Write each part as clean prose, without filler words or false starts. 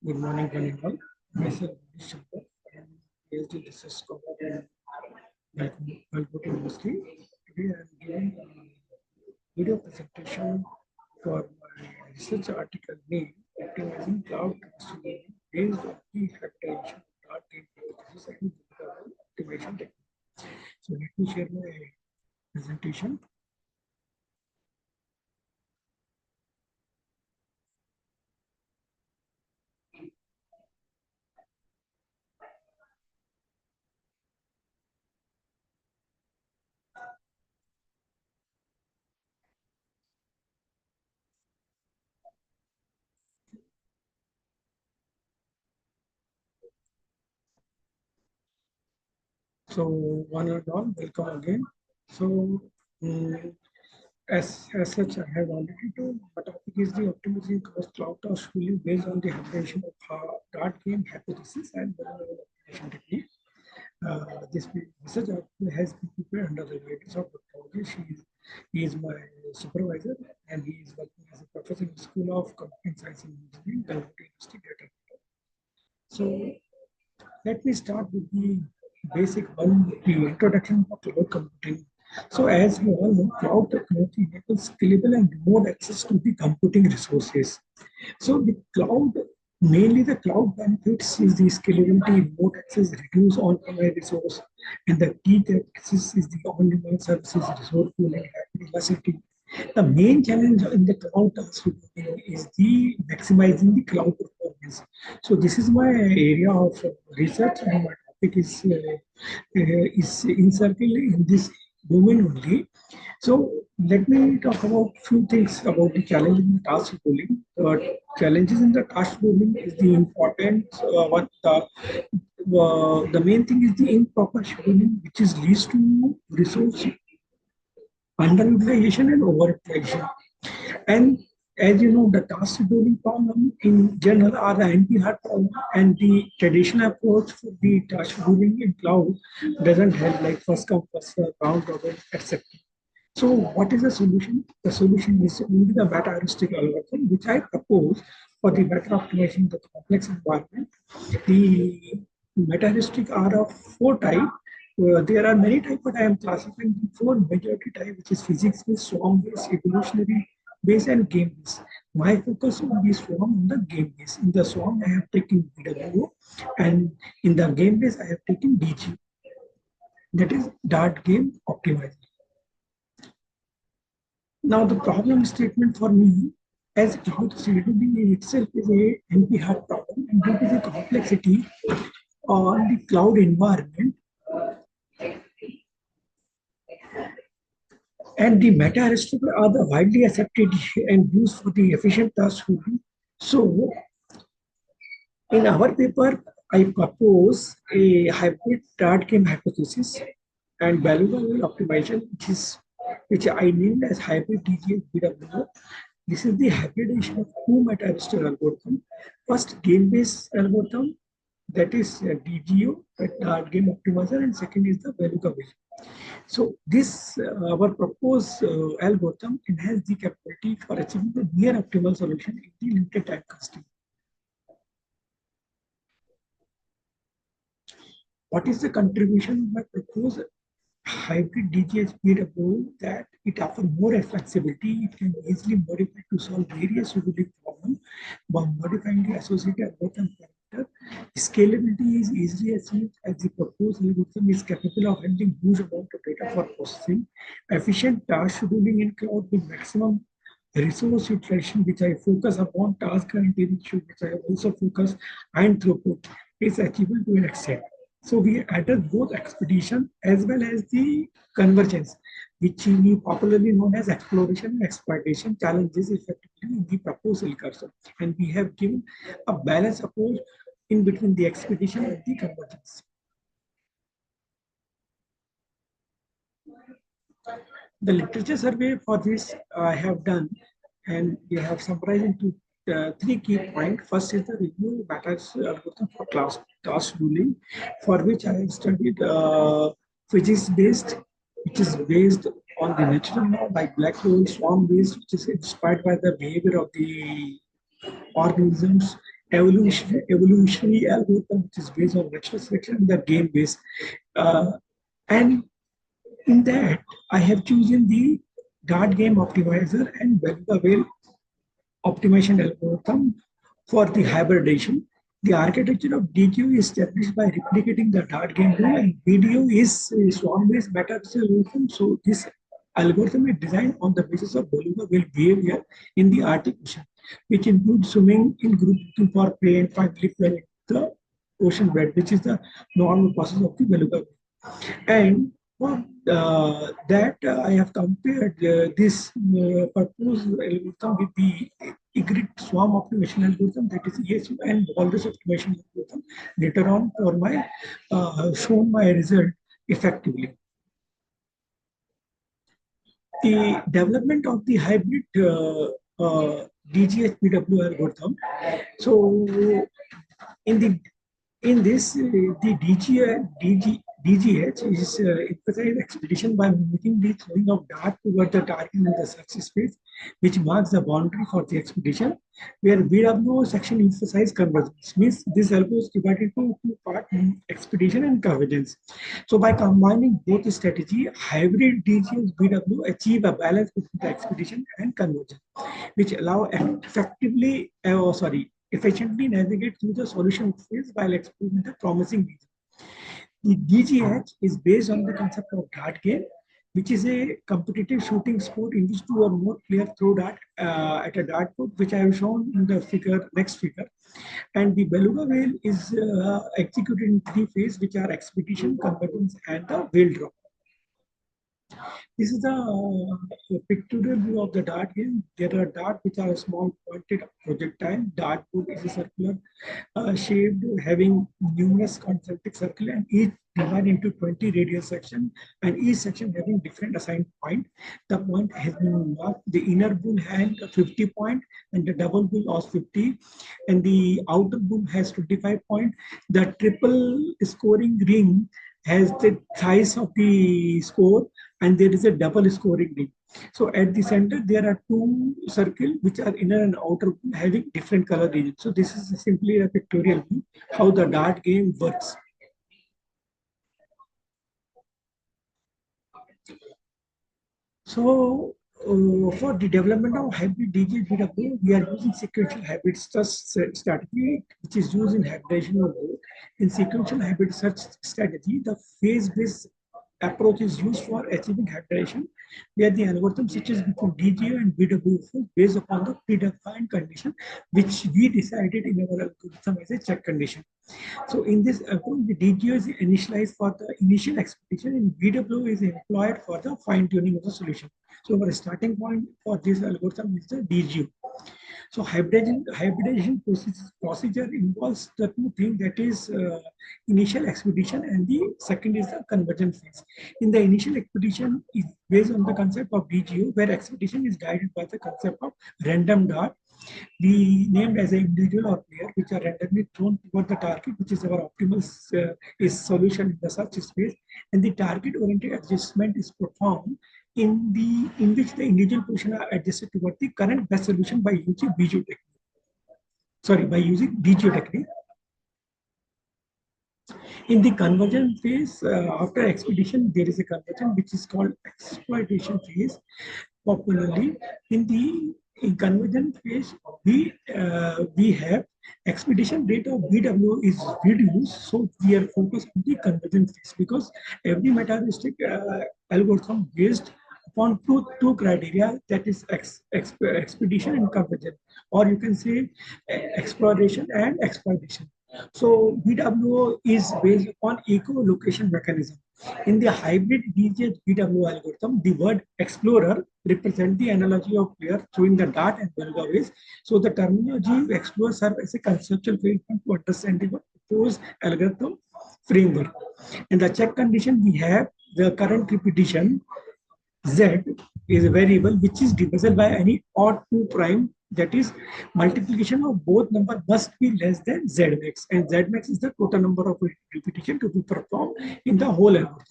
Good morning, one and all. Myself, Manish Chhabra. I am PhD research scholar in Walrus University. Today, I am giving a video presentation for my research article named Optimizing Cloud Transformation based on the hybridization of dart game hypothesis and optimization technique. So, let me share my presentation. So, one and all, welcome again. So, um, as such, I have already told the topic is the optimizing cloud task fully based on the application of dart game hypothesis and the optimization technique. This research article has been prepared under the guidance of Dr. Rajesh. He is my supervisor and he is working as a professor in the School of Computing Science and Engineering, Beluga University, Data. So let me start with the basic one, the introduction of cloud computing. So as we all know, cloud technology enables scalable and remote access to the computing resources. So the cloud, mainly the cloud benefits is the scalability, remote access, reduce on-premise resource, and the key access is the on-demand services, resource pooling, high velocity. The main challenge in the cloud transformation is the maximizing the cloud performance. So this is my area of research, and my topic is encircled in this domain only. So let me talk about few things about the challenge in the task scheduling. Challenges in the task scheduling is the important what the main thing is the improper scheduling, which is leads to resource underutilization and overutilization. And as you know, the task scheduling problem in general are the anti-hard problem, and the traditional approach for the task scheduling in cloud doesn't help, like first come, first serve, round robin, etc. So what is the solution? The solution is only the meta heuristic algorithm, which I propose for the better optimization of the complex environment. The meta heuristic are of four types. There are many types, but I am classifying the four majority type, which is physics-based, swarm-based, evolutionary based, and game-based. My focus will be swarm on the game base. In the swarm, I have taken BWO, and in the game base, I have taken DG. That is Dart Game Optimization. Now, the problem statement for me as cloud scheduling in itself is a NP-hard problem, and due to the complexity on the cloud environment and the meta heuristic are the widely accepted and used for the efficient task scheduling. So, in our paper, I propose a hybrid dart game hypothesis and Beluga Whale Optimization, which I named as Hybrid DGH-BWO. This is the hybridization of two meta-heuristic algorithm. First, game-based algorithm, that is DGO, Dart Game Optimizer, and second is the Beluga Whale. So this our proposed algorithm enhances the capability for achieving the near optimal solution in the limited time constraint. What is the contribution of my proposed hybrid DGH-BWO? That it offers more flexibility. It can easily modify to solve various scheduling problems by modifying the associated algorithm parameter. Scalability is easily achieved as the proposed algorithm is capable of handling huge amount of data for processing. Efficient task scheduling in cloud with maximum resource utilization, which I focus upon, task guarantee, which I also focus, and throughput is achievable to an extent. So we address both expedition as well as the convergence, which we popularly known as exploration and exploitation challenges effectively in the proposal cursor. And we have given a balanced approach in between the expedition and the convergence. The literature survey for this I have done, and we have summarized into three key points. First is the review matters algorithm for class task ruling, for which I have studied physics-based, which is based on the natural law, like black hole swarm based, which is inspired by the behavior of the organisms, evolutionary algorithm, which is based on natural selection, and the game based. And in that, I have chosen the Dart game optimizer and Beluga Whale optimization algorithm for the hybridization. The architecture of DQ is established by replicating the Dart game rule, and BDO is a swarm-based matrix algorithm. So this algorithm is designed on the basis of beluga whale behavior in the Arctic Ocean, which includes swimming in group looking for prey and finally planning the ocean bed, which is the normal process of the beluga whale. And for that, I have compared this proposed algorithm with the Egret Swarm Optimization Algorithm, that is ESOA, and Walrus Optimization Algorithm later on for my shown my result effectively. The development of the hybrid DGH-BWO algorithm. So in the in this, the DGH is emphasized expedition by mimicking the throwing of dart toward the target in the search space, which marks the boundary for the expedition, where BWO section emphasizes convergence. Means this algo is divided into two parts, expedition and convergence. So by combining both strategy, hybrid DGH BWO achieve a balance between the expedition and convergence, which allow efficiently navigate through the solution phase while exploring the promising region. The DGH is based on the concept of dart game, which is a competitive shooting sport in which two or more players throw dart at a dartboard, which I have shown in the next figure. And the beluga whale is executed in three phases, which are expedition, convergence, and the whale drop. This is the pictorial view of the dart game. There are darts which are a small pointed projectile. Dartboard is a circular shaped, having numerous concentric circles, and each divided into 20 radial sections, and each section having different assigned point. The point has been marked. The inner bull had 50 point, and the double bull was 50, and the outer bull has 25 point. The triple scoring ring has the size of the score, and there is a double scoring ring. So at the center, there are two circles which are inner and outer having different color regions. So this is simply a pictorial view how the dart game works. So for the development of hybrid DGH-BWO, we are using sequential hybrid search strategy, which is used in hybridization of both. In sequential hybrid search strategy, the phase-based approach is used for achieving hybridization, where the algorithm switches between DGO and BWO based upon the predefined condition, which we decided in our algorithm as a check condition. So in this approach, the DGO is initialized for the initial expedition, and BWO is employed for the fine-tuning of the solution. So our starting point for this algorithm is the DGO. So hybridization procedure involves the two things, that is initial expedition, and the second is the convergence phase. In the initial expedition is based on the concept of DGO, where expedition is guided by the concept of random dart, be named as an individual or player, which are randomly thrown toward the target, which is our optimal is solution in the search space, and the target-oriented adjustment is performed in which the individual position are adjusted toward the current best solution by using DGO technique. By using DGO technique. In the conversion phase, after expedition, there is a conversion which is called exploitation phase. Popularly, in conversion phase, we have expedition rate of BWO is reduced, so we are focused on the conversion phase, because every metaristic algorithm based upon two criteria, that is expedition and conversion, or you can say exploration and exploitation. So BWO is based upon echolocation mechanism. In the hybrid DGH-BWO algorithm, the word explorer represents the analogy of player throwing the dart and beluga whales. So the terminology explorer serves as a conceptual framework to understand the proposed algorithm framework. In the check condition, we have the current repetition. Z is a variable which is divisible by any odd 2 prime, that is multiplication of both number must be less than Z max, and Z max is the total number of repetition to be performed in the whole algorithm.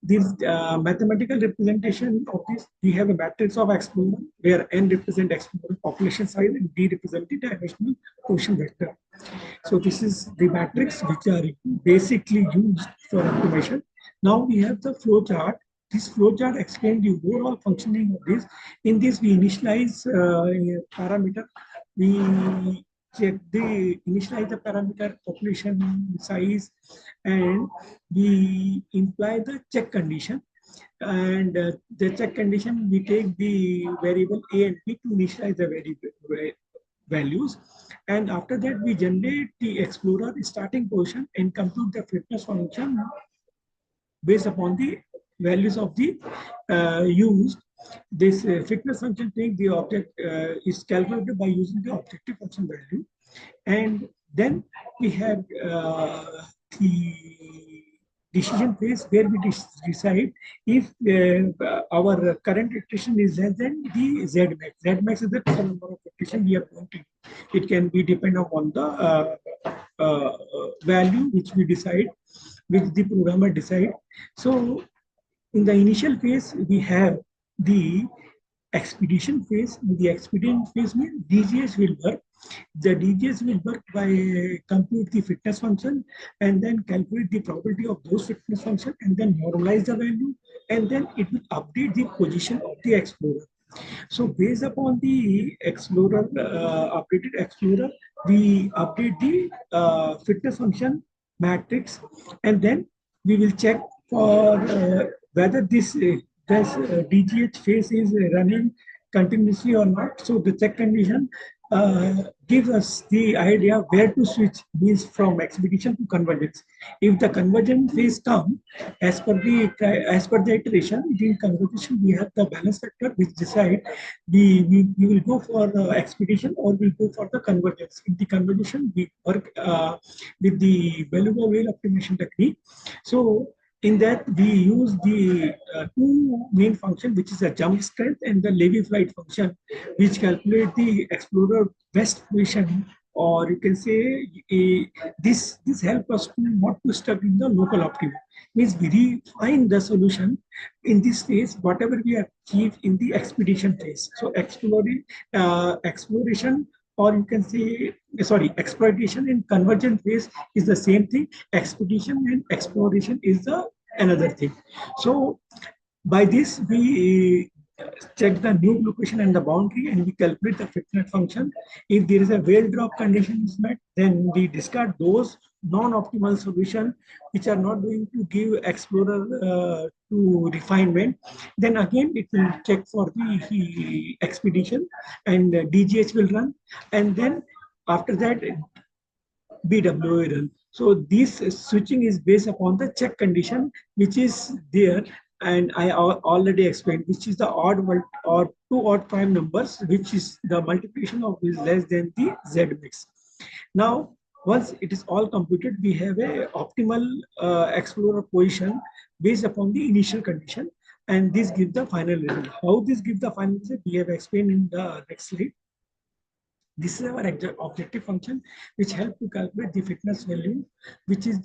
This mathematical representation of this, we have a matrix of explorer where n represent explorer population size and d represent the dimensional quotient vector. So this is the matrix which are basically used for optimization. Now we have the flow chart. This flow chart explains the overall functioning of this. In this, we initialize a parameter. We check the initialize the parameter population size, and we imply the check condition. And the check condition, we take the variable a and b to initialize the variable values, and after that we generate the explorer starting position and compute the fitness function based upon the values of the used. This fitness function take the object is calculated by using the objective function value, and then we have the decision phase where we decide if our current iteration is less than the Z max. Z max is the total number of iteration we are going to. It can be dependent upon the value which we decide, which the programmer decide. So in the initial phase, we have the expedition phase. The expedition phase means DGH will work. The DGH will work by compute the fitness function and then calculate the probability of those fitness function and then normalize the value, and then it will update the position of the explorer. So based upon the explorer, updated explorer, we update the fitness function matrix, and then we will check for whether this DGH phase is running continuously or not. So the check condition gives us the idea where to switch, means from expedition to convergence. If the convergence phase comes as per the iteration, in convergence we have the balance factor which decide we will go for expedition or we go for the convergence. In the convergence we work with the Beluga Whale Optimization technique. So in that we use the two main function, which is a jump strength and the Levy flight function, which calculate the explorer best position, or you can say this help us to not to stuck in the local optimum. Means we refine the solution in this phase whatever we achieve in the expedition phase. So exploration, or you can say, sorry, exploitation and convergence phase is the same thing. Expedition and exploration is the another thing. So by this we check the new location and the boundary, and we calculate the fitness function. If there is a whale drop condition is met, then we discard those non-optimal solution which are not going to give explorer to refinement. Then again it will check for the expedition, and DGH will run, and then after that BWO run. So this switching is based upon the check condition which is there, and I already explained, which is the odd or two odd prime numbers, which is the multiplication of is less than the Z mix. Now, once it is all computed, we have a optimal explorer position based upon the initial condition, and this gives the final result. How this gives the final result, we have explained in the next slide. This is our objective function, which help to calculate the fitness value, which is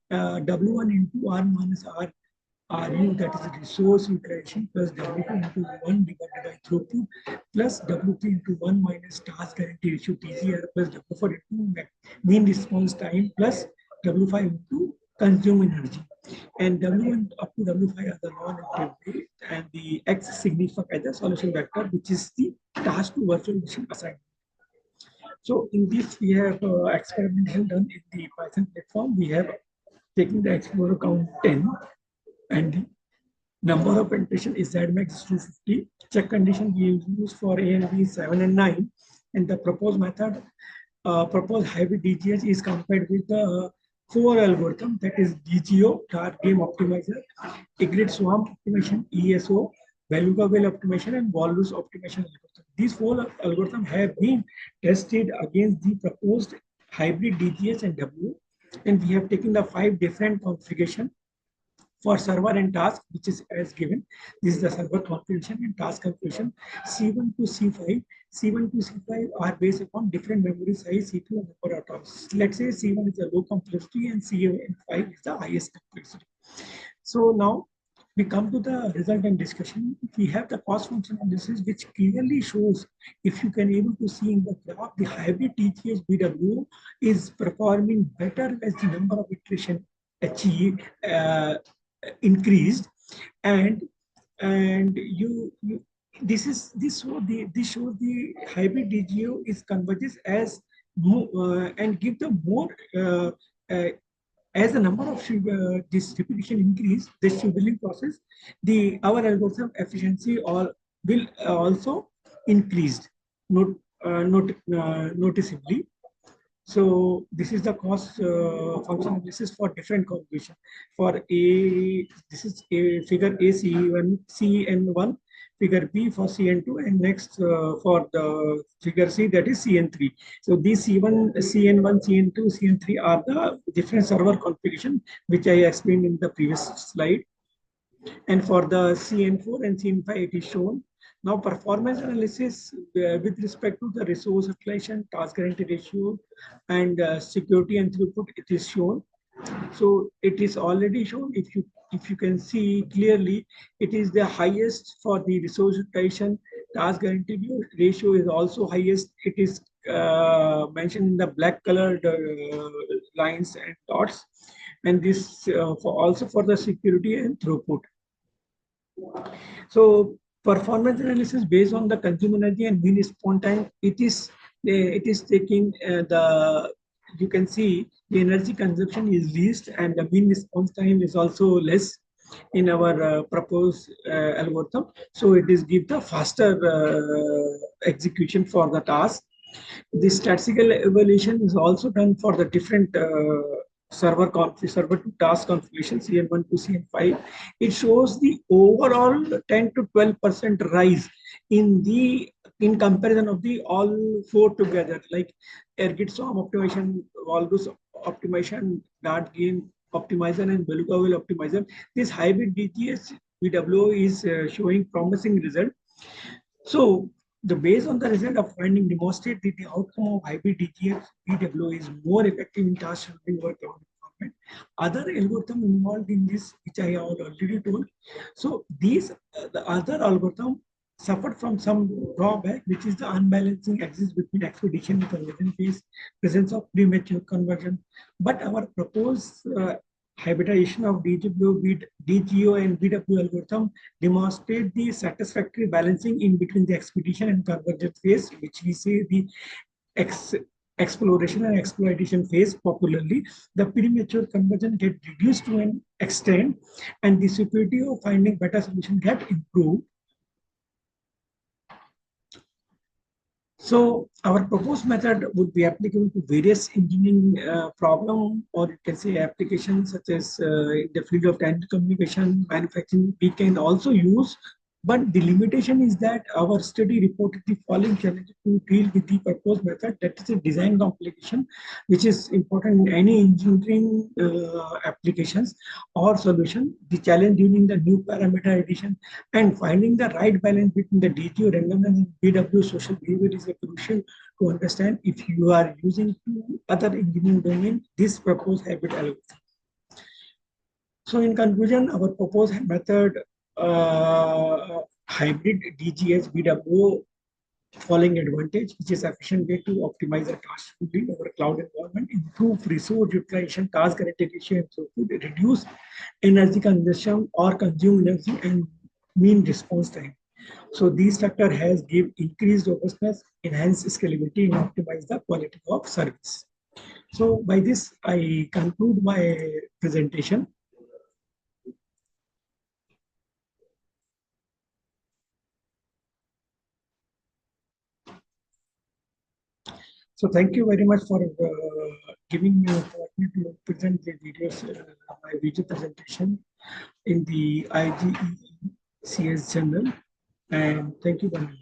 W1 into R minus RU, that is the resource utilization, plus W2 into 1 divided by throughput, plus W3 into 1 minus task guarantee ratio TGR, plus W4 into mean response time, plus W5 into consume energy. And W1 up to W5 are the non-active, and the X signified as the solution vector, which is the task to virtual machine assignment. So in this, we have experimentation done in the Python platform. We have taken the explorer count 10, and the number of penetration is Z max 250. Check condition we use for A and B 7 and 9, and the proposed method, proposed hybrid DGH is compared with the 4 algorithm, that is DGO, Dark Game Optimizer, Egret Swarm Optimization, ESO, Beluga Whale Optimization, and Walrus Optimization Algorithm. These 4 algorithms have been tested against the proposed hybrid DGH and WO, and we have taken the 5 different configuration for server and task, which is as given. This is the server configuration and task configuration C1 to C5. C1 to C5 are based upon different memory size, CPU and number of tasks. Let's say C1 is a low complexity and C5 is the highest complexity. So now we come to the result and discussion. We have the cost function analysis, which clearly shows, if you can able to see in the graph, the hybrid DGH-BWO is performing better as the number of iteration achieved increased, and this shows the hybrid DGO is converges as more and give the more uh, as the number of this repetition increase, this billing process, the our algorithm efficiency all will also increased noticeably. So this is the cost function. This is for different configuration. For A, this is a figure A CN1, CN1, figure B for CN2, and next for the figure C, that is CN3. So these C1, CN1, CN2, CN3 are the different server configuration, which I explained in the previous slide. And for the CN4 and CN5, it is shown. Now, performance analysis with respect to the resource utilization, task guarantee ratio, and security and throughput, it is shown. So it is already shown. If you can see clearly, it is the highest for the resource utilization. Task guarantee ratio is also highest. It is mentioned in the black colored lines and dots. And this for also for the security and throughput. So performance analysis based on the consumer energy and mean response time, it is taking the, you can see the energy consumption is least and the mean response time is also less in our proposed algorithm. So it is give the faster execution for the task. The statistical evaluation is also done for the different server to task configuration CN1 to CN5. It shows the overall 10 to 12% rise in comparison of the all four together, like Egret Swarm Optimization, Walrus Optimization, Dart Game Optimizer, and Beluga Whale Optimizer. This hybrid DGH-BWO is showing promising result. So the based on the result of finding demonstrate that the outcome of hybrid DGH-BWO is more effective in task shuttling over cloud environment. Other algorithm involved in this, which I have already told. So these the other algorithm suffered from some drawback, which is the unbalancing exists between expedition and conversion phase, presence of premature conversion. But our proposed hybridization of DGO and BWO algorithm demonstrate the satisfactory balancing in between the expedition and convergence phase, which we say the exploration and exploitation phase popularly. The premature conversion get reduced to an extent, and the security of finding better solution get improved. So our proposed method would be applicable to various engineering problem, or you can say applications such as in the field of dynamic communication, manufacturing. We can also use, but the limitation is that our study reported the following challenges to deal with the proposed method. That is a design complication, which is important in any engineering applications or solution. The challenge during the new parameter addition and finding the right balance between the DTO randomness and BW social behavior is a crucial to understand if you are using two other engineering domain this proposed hybrid algorithm. So in conclusion, our proposed method hybrid DGH-BWO following advantage, which is efficient way to optimize the task schedule over cloud environment, improve resource utilization, task guarantee ratio, and so forth, reduce energy consumption or consume energy, and mean response time. So these factors has give increased robustness, enhance scalability, and optimize the quality of service. So by this, I conclude my presentation. So thank you very much for giving me opportunity to present the videos, my video presentation in the IJEECS channel. And thank you very much.